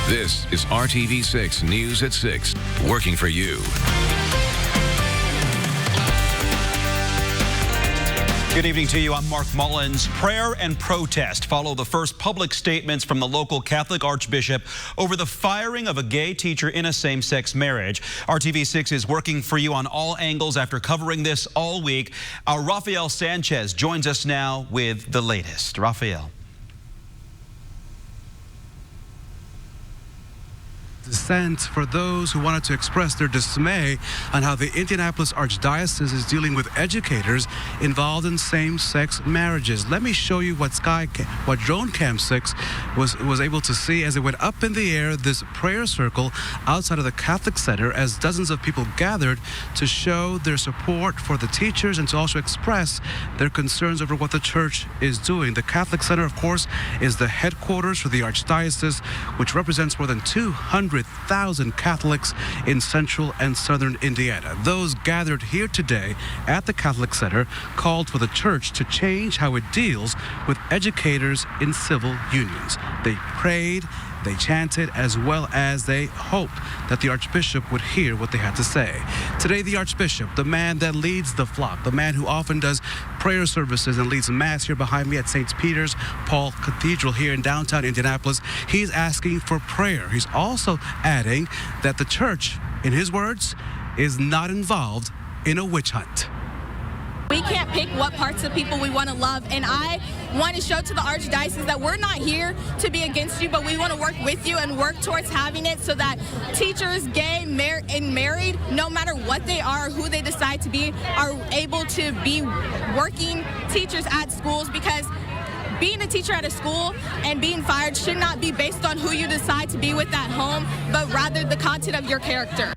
This is RTV6 News at 6, working for you. Good evening to you. I'm Mark Mullins. Prayer and protest follow the first public statements from the local Catholic Archbishop over the firing of a gay teacher in a same-sex marriage. RTV6 is working for you on all angles after covering this all week. Our Rafael Sanchez joins us now with the latest. Rafael. Dissent for those who wanted to express their dismay on how the Indianapolis Archdiocese is dealing with educators involved in same-sex marriages. Let me show you what Drone Cam 6 was able to see as it went up in the air, this prayer circle outside of the Catholic Center, as dozens of people gathered to show their support for the teachers and to also express their concerns over what the church is doing. The Catholic Center, of course, is the headquarters for the Archdiocese, which represents more than 200,000 Catholics in central and southern Indiana. Those gathered here today at the Catholic Center called for the church to change how it deals with educators in civil unions. They prayed, they chanted, as well as they hoped that the Archbishop would hear what they had to say. Today, the Archbishop, the man that leads the flock, the man who often does prayer services and leads Mass here behind me at St. Peter's Paul Cathedral here in downtown Indianapolis, he's asking for prayer. He's also adding that the church, in his words, is not involved in a witch hunt. We can't pick what parts of people we want to love, and I want to show to the Archdiocese that we're not here to be against you, but we want to work with you and work towards having it so that teachers, gay, and married, no matter what they are, who they decide to be, are able to be working teachers at schools, because being a teacher at a school and being fired should not be based on who you decide to be with at home, but rather the content of your character.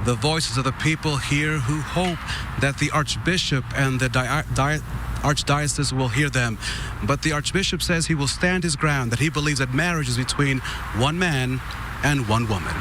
The voices of the people here who hope that the Archbishop and the Archdiocese will hear them. But the Archbishop says he will stand his ground, that he believes that marriage is between one man and one woman.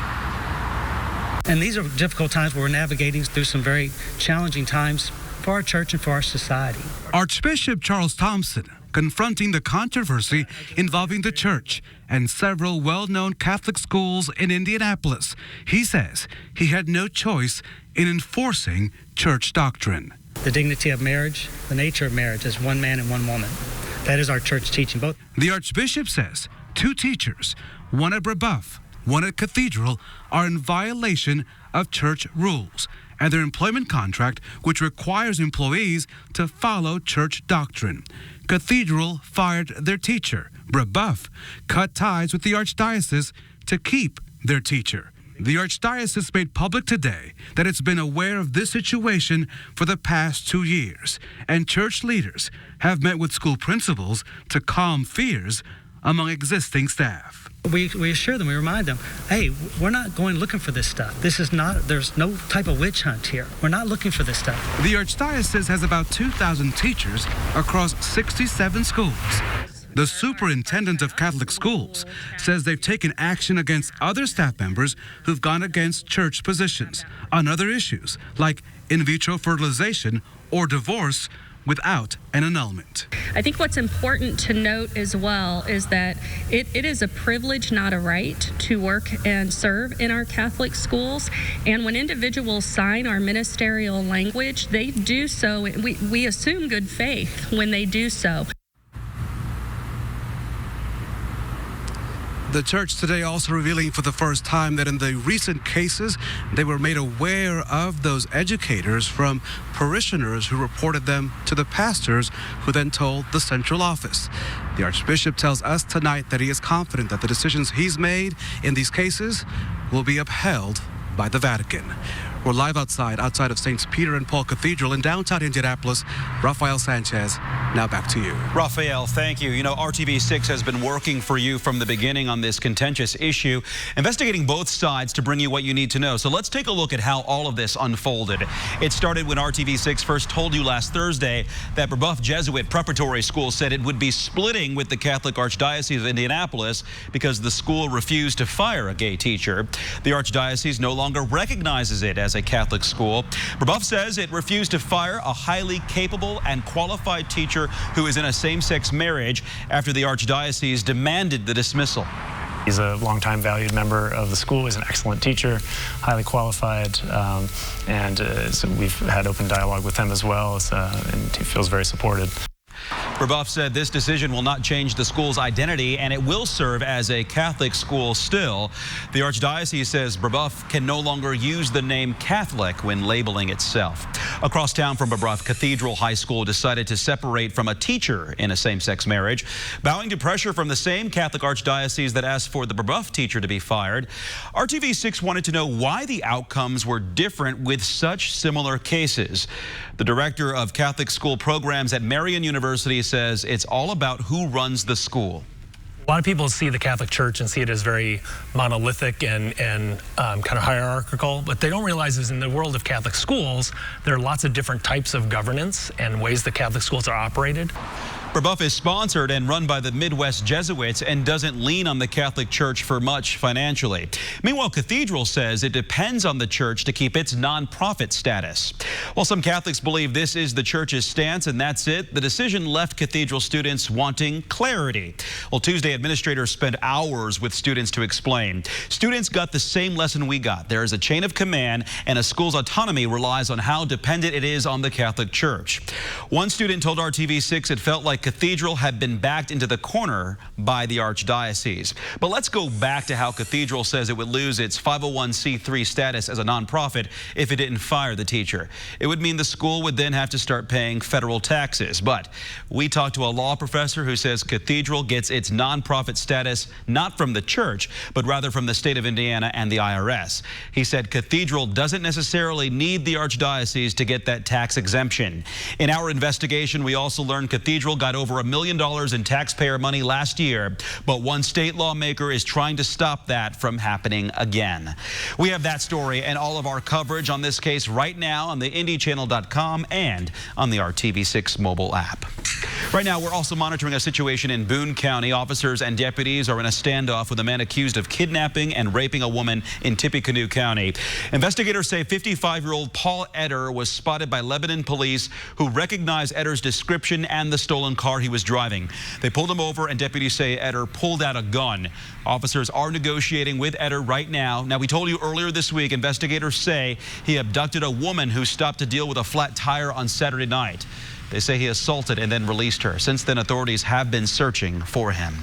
And these are difficult times where we're navigating through some very challenging times for our church and for our society. Archbishop Charles Thompson confronting the controversy involving the church and several well-known Catholic schools in Indianapolis. He says he had no choice in enforcing church doctrine. The dignity of marriage, the nature of marriage is one man and one woman. That is our church teaching. Both. The Archbishop says 2 teachers, one at Brebeuf, one at Cathedral, are in violation of church rules and their employment contract, which requires employees to follow church doctrine. Cathedral fired their teacher. Brebeuf cut ties with the Archdiocese to keep their teacher. The Archdiocese made public today that it's been aware of this situation for the past 2 years, and church leaders have met with school principals to calm fears among existing staff. We assure them, we remind them, hey, we're not going looking for this stuff. This is not, there's no type of witch hunt here. We're not looking for this stuff. The Archdiocese has about 2,000 teachers across 67 schools. The superintendent of Catholic schools says they've taken action against other staff members who've gone against church positions on other issues like in vitro fertilization or divorce without an annulment. I think what's important to note as well is that it is a privilege, not a right, to work and serve in our Catholic schools. And when individuals sign our ministerial language, they do so, we assume good faith when they do so. The church today also revealing for the first time that in the recent cases, they were made aware of those educators from parishioners who reported them to the pastors, who then told the central office. The Archbishop tells us tonight that he is confident that the decisions he's made in these cases will be upheld by the Vatican. We're live outside of St. Peter and Paul Cathedral in downtown Indianapolis. Rafael Sanchez, now back to you. Rafael, thank you. You know, RTV6 has been working for you from the beginning on this contentious issue, investigating both sides to bring you what you need to know. So let's take a look at how all of this unfolded. It started when RTV6 first told you last Thursday that Brebeuf Jesuit Preparatory School said it would be splitting with the Catholic Archdiocese of Indianapolis because the school refused to fire a gay teacher. The Archdiocese no longer recognizes it as as a Catholic school. Brebeuf says it refused to fire a highly capable and qualified teacher who is in a same-sex marriage after the Archdiocese demanded the dismissal. He's a longtime valued member of the school. He's an excellent teacher, highly qualified, so we've had open dialogue with him as well, and he feels very supported. Brebeuf said this decision will not change the school's identity, and it will serve as a Catholic school still. The Archdiocese says Brebeuf can no longer use the name Catholic when labeling itself. Across town from Brebeuf, Cathedral High School decided to separate from a teacher in a same-sex marriage, bowing to pressure from the same Catholic Archdiocese that asked for the Brebeuf teacher to be fired. RTV6 wanted to know why the outcomes were different with such similar cases. The director of Catholic school programs at Marian University says it's all about who runs the school. A lot of people see the Catholic Church and see it as very monolithic and kind of hierarchical, but they don't realize is in the world of Catholic schools, there are lots of different types of governance and ways that Catholic schools are operated. Brebeuf is sponsored and run by the Midwest Jesuits and doesn't lean on the Catholic Church for much financially. Meanwhile, Cathedral says it depends on the church to keep its nonprofit status. While some Catholics believe this is the church's stance and that's it, the decision left Cathedral students wanting clarity. Well, Tuesday, administrators spent hours with students to explain. Students got the same lesson we got. There is a chain of command, and a school's autonomy relies on how dependent it is on the Catholic Church. One student told RTV6 it felt like Cathedral had been backed into the corner by the Archdiocese. But let's go back to how Cathedral says it would lose its 501c3 status as a nonprofit if it didn't fire the teacher. It would mean the school would then have to start paying federal taxes. But we talked to a law professor who says Cathedral gets its nonprofit status not from the church, but rather from the state of Indiana and the IRS. He said Cathedral doesn't necessarily need the Archdiocese to get that tax exemption. In our investigation, we also learned Cathedral got over $1 million in taxpayer money last year, but one state lawmaker is trying to stop that from happening again. We have that story and all of our coverage on this case right now on the IndyChannel.com and on the RTV6 mobile app. Right now, we're also monitoring a situation in Boone County. Officers and deputies are in a standoff with a man accused of kidnapping and raping a woman in Tippecanoe County. Investigators say 55-year-old Paul Eder was spotted by Lebanon police, who recognized Eder's description and the stolen car he was driving. They pulled him over, and deputies say Eder pulled out a gun. Officers are negotiating with Eder right now. Now, we told you earlier this week, investigators say he abducted a woman who stopped to deal with a flat tire on Saturday night. They say he assaulted and then released her. Since then, authorities have been searching for him.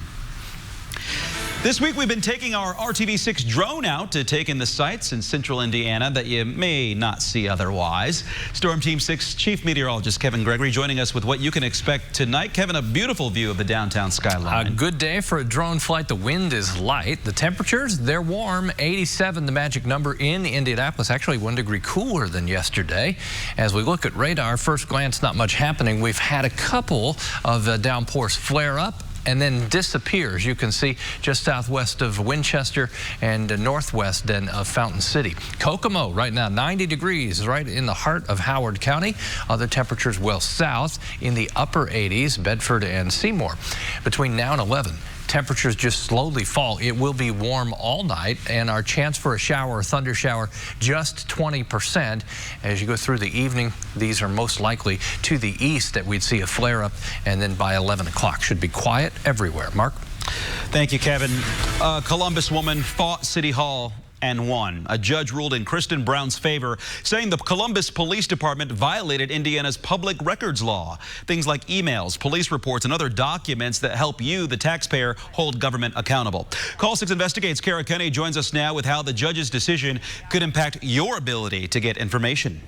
This week, we've been taking our RTV6 drone out to take in the sights in central Indiana that you may not see otherwise. Storm Team 6 Chief Meteorologist Kevin Gregory joining us with what you can expect tonight. Kevin, a beautiful view of the downtown skyline. A good day for a drone flight. The wind is light. The temperatures, they're warm. 87, the magic number in Indianapolis. Actually 1 degree cooler than yesterday. As we look at radar, first glance, not much happening. We've had a couple of downpours flare up and then disappears. You can see just southwest of Winchester and northwest then of Fountain City. Kokomo right now 90 degrees right in the heart of Howard County. Other temperatures well south in the upper 80s, Bedford and Seymour. Between now and 11, temperatures just slowly fall. It will be warm all night, and our chance for a shower or thunder shower just 20%. As you go through the evening, these are most likely to the east that we'd see a flare up, and then by 11 o'clock should be quiet everywhere. Mark? Thank you, Kevin. A Columbus woman fought City Hall and won. A judge ruled in Kristen Brown's favor, saying the Columbus Police Department violated Indiana's public records law. Things like emails, police reports, and other documents that help you, the taxpayer, hold government accountable. Call 6 Investigates' Kara Kenny joins us now with how the judge's decision could impact your ability to get information.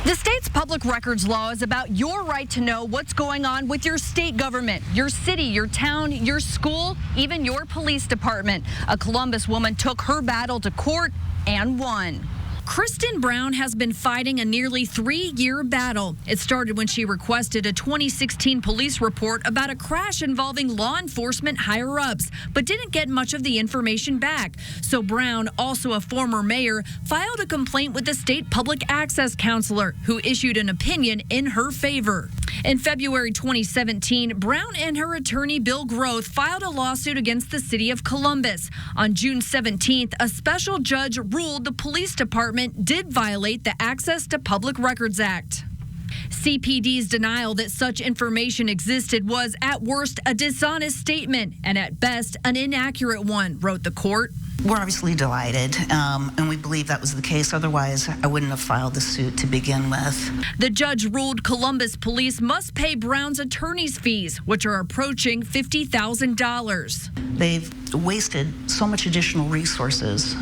The state's public records law is about your right to know what's going on with your state government, your city, your town, your school, even your police department. A Columbus woman took her battle to court and won. Kristen Brown has been fighting a nearly 3-year battle. It started when she requested a 2016 police report about a crash involving law enforcement higher-ups, but didn't get much of the information back. So Brown, also a former mayor, filed a complaint with the state public access counselor, who issued an opinion in her favor. In February 2017, Brown and her attorney Bill Groth filed a lawsuit against the city of Columbus. On June 17th, a special judge ruled the police department did violate the Access to Public Records Act. CPD's denial that such information existed was at worst a dishonest statement and at best an inaccurate one, wrote the court. We're obviously delighted, and we believe that was the case. Otherwise, I wouldn't have filed the suit to begin with. The judge ruled Columbus police must pay Brown's attorney's fees, which are approaching $50,000. They've wasted so much additional resources,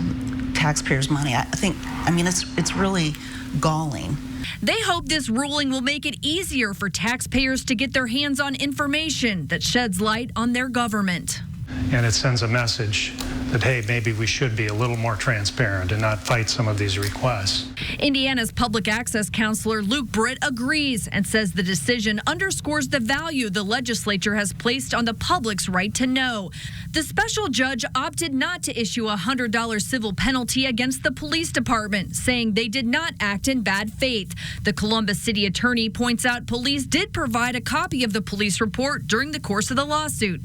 taxpayers' money. I mean, it's really galling. They hope this ruling will make it easier for taxpayers to get their hands on information that sheds light on their government. And it sends a message that, hey, maybe we should be a little more transparent and not fight some of these requests. Indiana's public access counselor Luke Britt agrees and says the decision underscores the value the legislature has placed on the public's right to know. The special judge opted not to issue a $100 civil penalty against the police department, saying they did not act in bad faith. The Columbus city attorney points out police did provide a copy of the police report during the course of the lawsuit.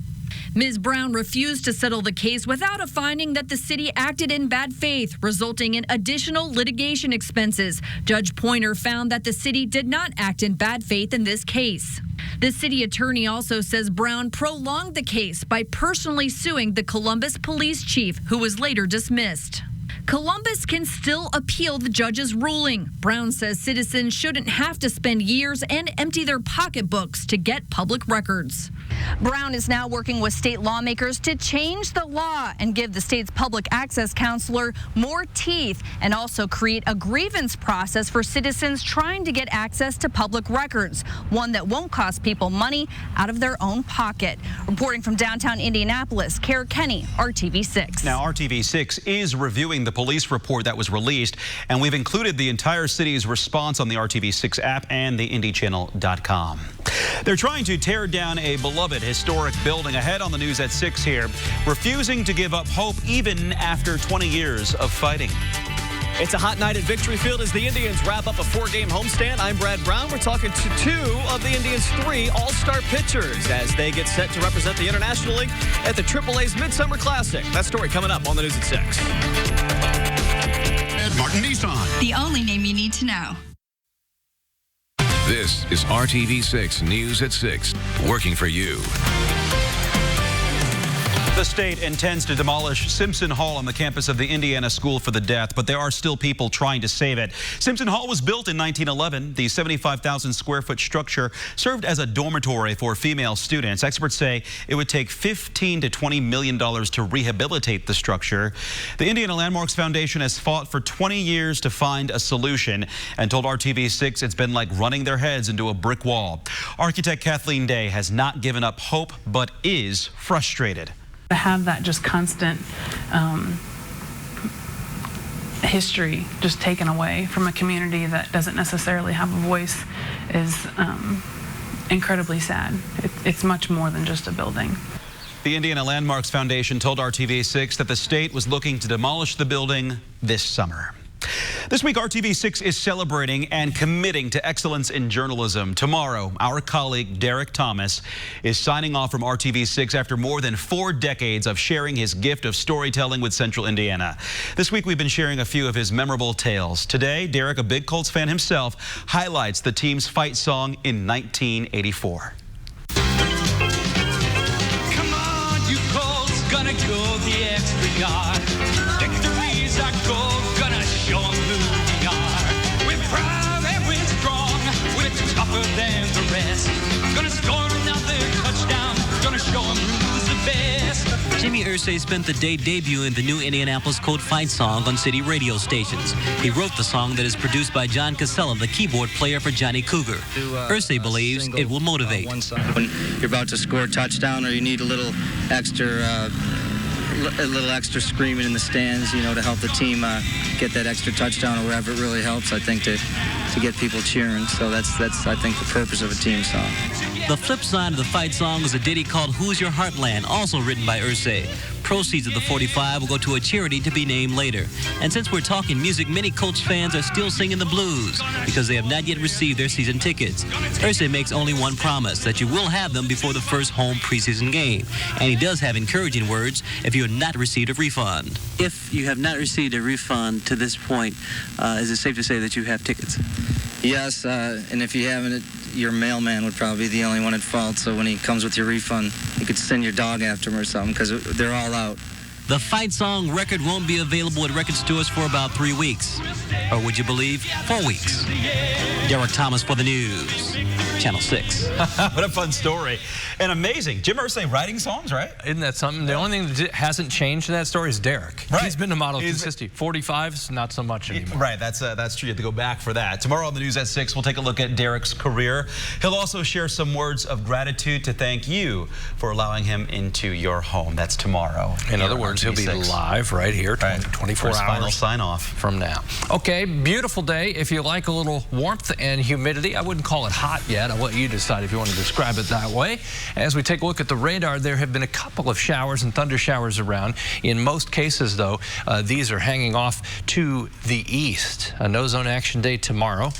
Ms. Brown refused to settle the case without a finding that the city acted in bad faith, resulting in additional litigation expenses. Judge Pointer found that the city did not act in bad faith in this case. The city attorney also says Brown prolonged the case by personally suing the Columbus police chief, who was later dismissed. Columbus can still appeal the judge's ruling. Brown says citizens shouldn't have to spend years and empty their pocketbooks to get public records. Brown is now working with state lawmakers to change the law and give the state's public access counselor more teeth and also create a grievance process for citizens trying to get access to public records, one that won't cost people money out of their own pocket. Reporting from downtown Indianapolis, Kara Kenny, RTV6. Now, RTV6 is reviewing the police report that was released, and we've included the entire city's response on the RTV6 app and the IndyChannel.com. They're trying to tear down a beloved historic building. Ahead on the news at 6 here, refusing to give up hope even after 20 years of fighting. It's a hot night at Victory Field as the Indians wrap up a 4-game homestand. I'm Brad Brown. We're talking to 2 of the Indians' 3 all-star pitchers as they get set to represent the International League at the AAA's Midsummer Classic. That story coming up on the news at 6. Martin Nissan. The only name you need to know. This is RTV6 News at 6, working for you. The state intends to demolish Simpson Hall on the campus of the Indiana School for the Deaf, but there are still people trying to save it. Simpson Hall was built in 1911. The 75,000 square foot structure served as a dormitory for female students. Experts say it would take $15 to $20 million to rehabilitate the structure. The Indiana Landmarks Foundation has fought for 20 years to find a solution and told RTV6 it's been like running their heads into a brick wall. Architect Kathleen Day has not given up hope, but is frustrated. To have that just constant history just taken away from a community that doesn't necessarily have a voice is incredibly sad. It's much more than just a building. The Indiana Landmarks Foundation told RTV6 that the state was looking to demolish the building this summer. This week, RTV6 is celebrating and committing to excellence in journalism. Tomorrow, our colleague Derek Thomas is signing off from RTV6 after more than 4 decades of sharing his gift of storytelling with Central Indiana. This week, we've been sharing a few of his memorable tales. Today, Derek, a big Colts fan himself, highlights the team's fight song in 1984. Come on, you Colts, gonna go the extra yard. Victories are gold. Show 'em who we are. We're proud and we're strong. We're tougher than the rest. Gonna score another touchdown. Gonna show 'em who's the best. Jimmy Irsay spent the day debuting the new Indianapolis Colt fight song on city radio stations. He wrote the song that is produced by John Casella, the keyboard player for Johnny Cougar. Irsay believes it will motivate. When you're about to score a touchdown or you need a little extra screaming in the stands, you know, to help the team get that extra touchdown or wherever it really helps. I think to to get people cheering. So that's I think the purpose of a team song. The flip side of the fight song is a ditty called Who's Your Heartland, also written by Irsay. Proceeds of the 45 will go to a charity to be named later. And since we're talking music, many Colts fans are still singing the blues because they have not yet received their season tickets. Irsay makes only one promise, that you will have them before the first home preseason game. And he does have encouraging words if you have not received a refund. If you have not received a refund to this point, is it safe to say that you have tickets? Yes, and if you haven't, your mailman would probably be the only one at fault. So when he comes with your refund, you could send your dog after him or something because they're all out. The fight song record won't be available at record stores for about 3 weeks. Or would you believe, 4 weeks. Derek Thomas for the news. Channel 6. What a fun story. And amazing. Jim Irsay writing songs, right? Isn't that something? The only thing that hasn't changed in that story is Derek. Right. He's been the model of consistency. 45's not so much anymore. Right, that's true. You have to go back for that. Tomorrow on the news at 6, we'll take a look at Derek's career. He'll also share some words of gratitude to thank you for allowing him into your home. That's tomorrow. In other words, he'll be live right here, 24 hours final sign off from now. Okay, beautiful day. If you like a little warmth and humidity, I wouldn't call it hot yet. I'll let you decide if you want to describe it that way. As we take a look at the radar, there have been a couple of showers and thunder showers around. In most cases, though, these are hanging off to the east. A no-zone action day tomorrow.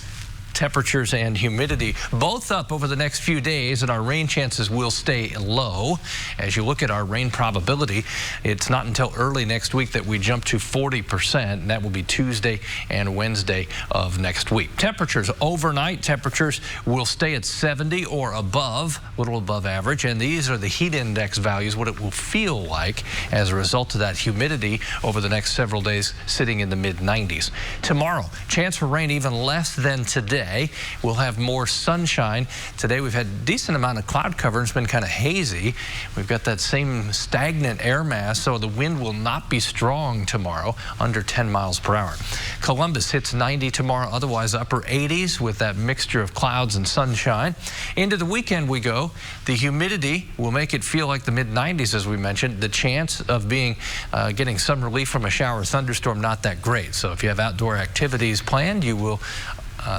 Temperatures and humidity both up over the next few days, and our rain chances will stay low. As you look at our rain probability, it's not until early next week that we jump to 40%, and that will be Tuesday and Wednesday of next week. Temperatures overnight, temperatures will stay at 70 or above, a little above average, and these are the heat index values, what it will feel like as a result of that humidity over the next several days, sitting in the mid-90s. Tomorrow, chance for rain even less than today. We'll have more sunshine. Today we've had a decent amount of cloud cover. It's been kind of hazy. We've got that same stagnant air mass, so the wind will not be strong tomorrow, under 10 miles per hour. Columbus hits 90 tomorrow, otherwise upper 80s with that mixture of clouds and sunshine. Into the weekend we go. The humidity will make it feel like the mid-90s, as we mentioned. The chance of getting some relief from a shower or thunderstorm, not that great. So if you have outdoor activities planned, you will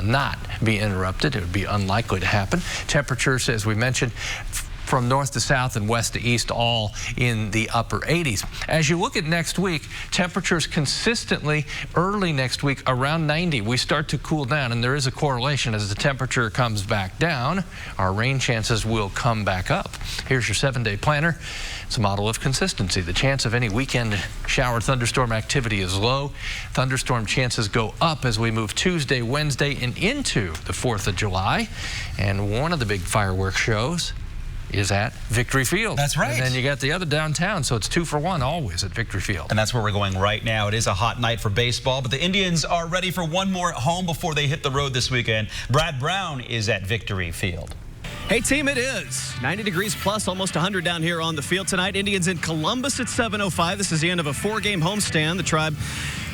not be interrupted. It would be unlikely to happen. Temperatures, as we mentioned, from north to south and west to east, all in the upper 80s. As you look at next week, temperatures consistently early next week around 90. We start to cool down, and there is a correlation. As the temperature comes back down, our rain chances will come back up. Here's your 7-day planner. It's a model of consistency. The chance of any weekend shower thunderstorm activity is low. Thunderstorm chances go up as we move Tuesday, Wednesday, and into the 4th of July. And one of the big fireworks shows is at Victory Field. That's right. And then you got the other downtown, so it's 2 for 1 always at Victory Field. And that's where we're going right now. It is a hot night for baseball, but the Indians are ready for one more at home before they hit the road this weekend. Brad Brown is at Victory Field. Hey team, it is 90 degrees plus, almost 100 down here on the field tonight. Indians in Columbus at 7:05. This is the end of a 4-game homestand. The Tribe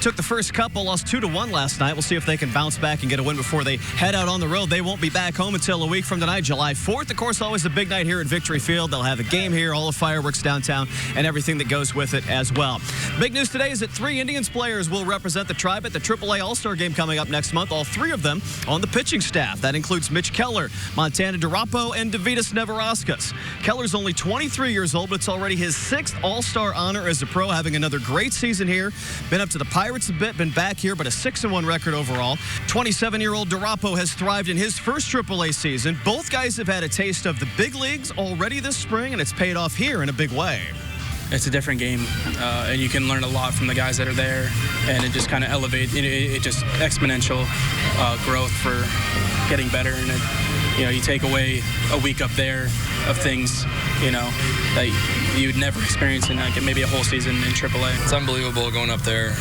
took the first couple, lost 2-1 last night. We'll see if they can bounce back and get a win before they head out on the road. They won't be back home until a week from tonight, July 4th. Of course, always a big night here at Victory Field. They'll have a game here, all the fireworks downtown, and everything that goes with it as well. Big news today is that 3 Indians players will represent the Tribe at the AAA All-Star Game coming up next month. All 3 of them on the pitching staff. That includes Mitch Keller, Montana DeRapo, and Davidas Neverauskas. Keller's only 23 years old, but it's already his 6th All-Star honor as a pro, having another great season here. Been up to the Pirates a bit, been back here, but a 6-1 record overall. 27-year-old DeRapo has thrived in his first AAA season. Both guys have had a taste of the big leagues already this spring, and it's paid off here in a big way. It's a different game, and you can learn a lot from the guys that are there, and it just kind of elevates, it just exponential growth for getting better. And you take away a week up there of things, that you'd never experience in maybe a whole season in AAA. It's unbelievable going up there.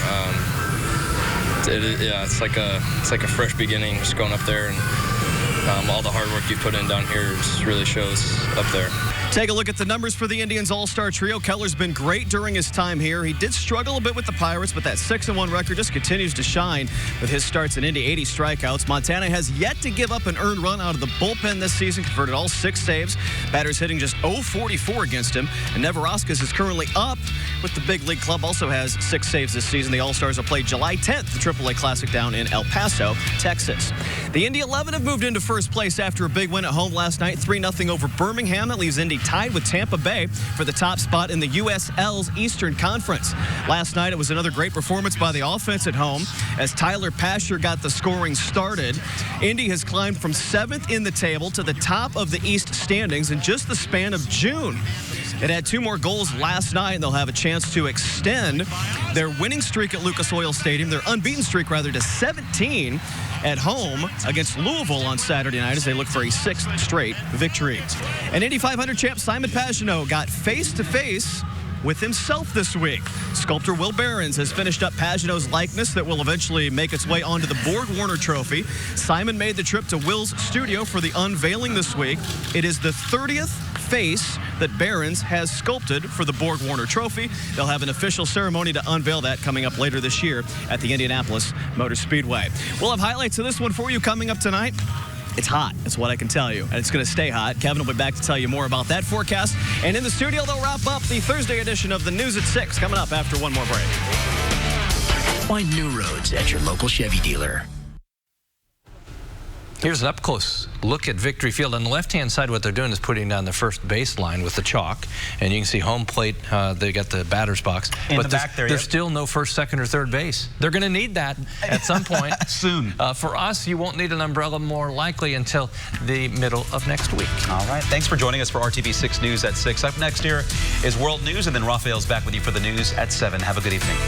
It's like a fresh beginning, just going up there, and all the hard work you put in down here just really shows up there. Take a look at the numbers for the Indians All-Star Trio. Keller's been great during his time here. He did struggle a bit with the Pirates, but that 6-1 record just continues to shine with his starts in Indy. 80 strikeouts. Montana has yet to give up an earned run out of the bullpen this season, converted all 6 saves. Batters hitting just .044 against him. And Nebraska's is currently up with the big league club, also has 6 saves this season. The All-Stars will play July 10th, the AAA Classic down in El Paso, Texas. The Indy 11 have moved into first place after a big win at home last night, 3-0 over Birmingham. That leaves Indy tied with Tampa Bay for the top spot in the USL's Eastern Conference. Last night, it was another great performance by the offense at home as Tyler Pasher got the scoring started. Indy has climbed from 7th in the table to the top of the East standings in just the span of June. It had 2 more goals last night, and they'll have a chance to extend their winning streak at Lucas Oil Stadium, their unbeaten streak, rather, to 17 at home against Louisville on Saturday night as they look for a 6th straight victory. And Indy 500 champ Simon Pagenaud got face-to-face with himself this week. Sculptor Will Behrens has finished up Pagenaud's likeness that will eventually make its way onto the Borg-Warner Trophy. Simon made the trip to Will's studio for the unveiling this week. It is the 30th face that Behrens has sculpted for the Borg-Warner Trophy. They'll have an official ceremony to unveil that coming up later this year at the Indianapolis Motor Speedway. We'll have highlights of this one for you coming up tonight. It's hot, that's what I can tell you, and it's going to stay hot. Kevin will be back to tell you more about that forecast. And in the studio, they'll wrap up the Thursday edition of the News at 6, coming up after one more break. Find new roads at your local Chevy dealer. Here's an up-close look at Victory Field. On the left-hand side, what they're doing is putting down the first baseline with the chalk. And you can see home plate, they got the batter's box. In but the back there, there's still no first, second, or third base. They're going to need that at some point. Soon. For us, you won't need an umbrella more likely until the middle of next week. All right. Thanks for joining us for RTV6 News at 6. Up next here is World News, and then Raphael's back with you for the news at 7. Have a good evening.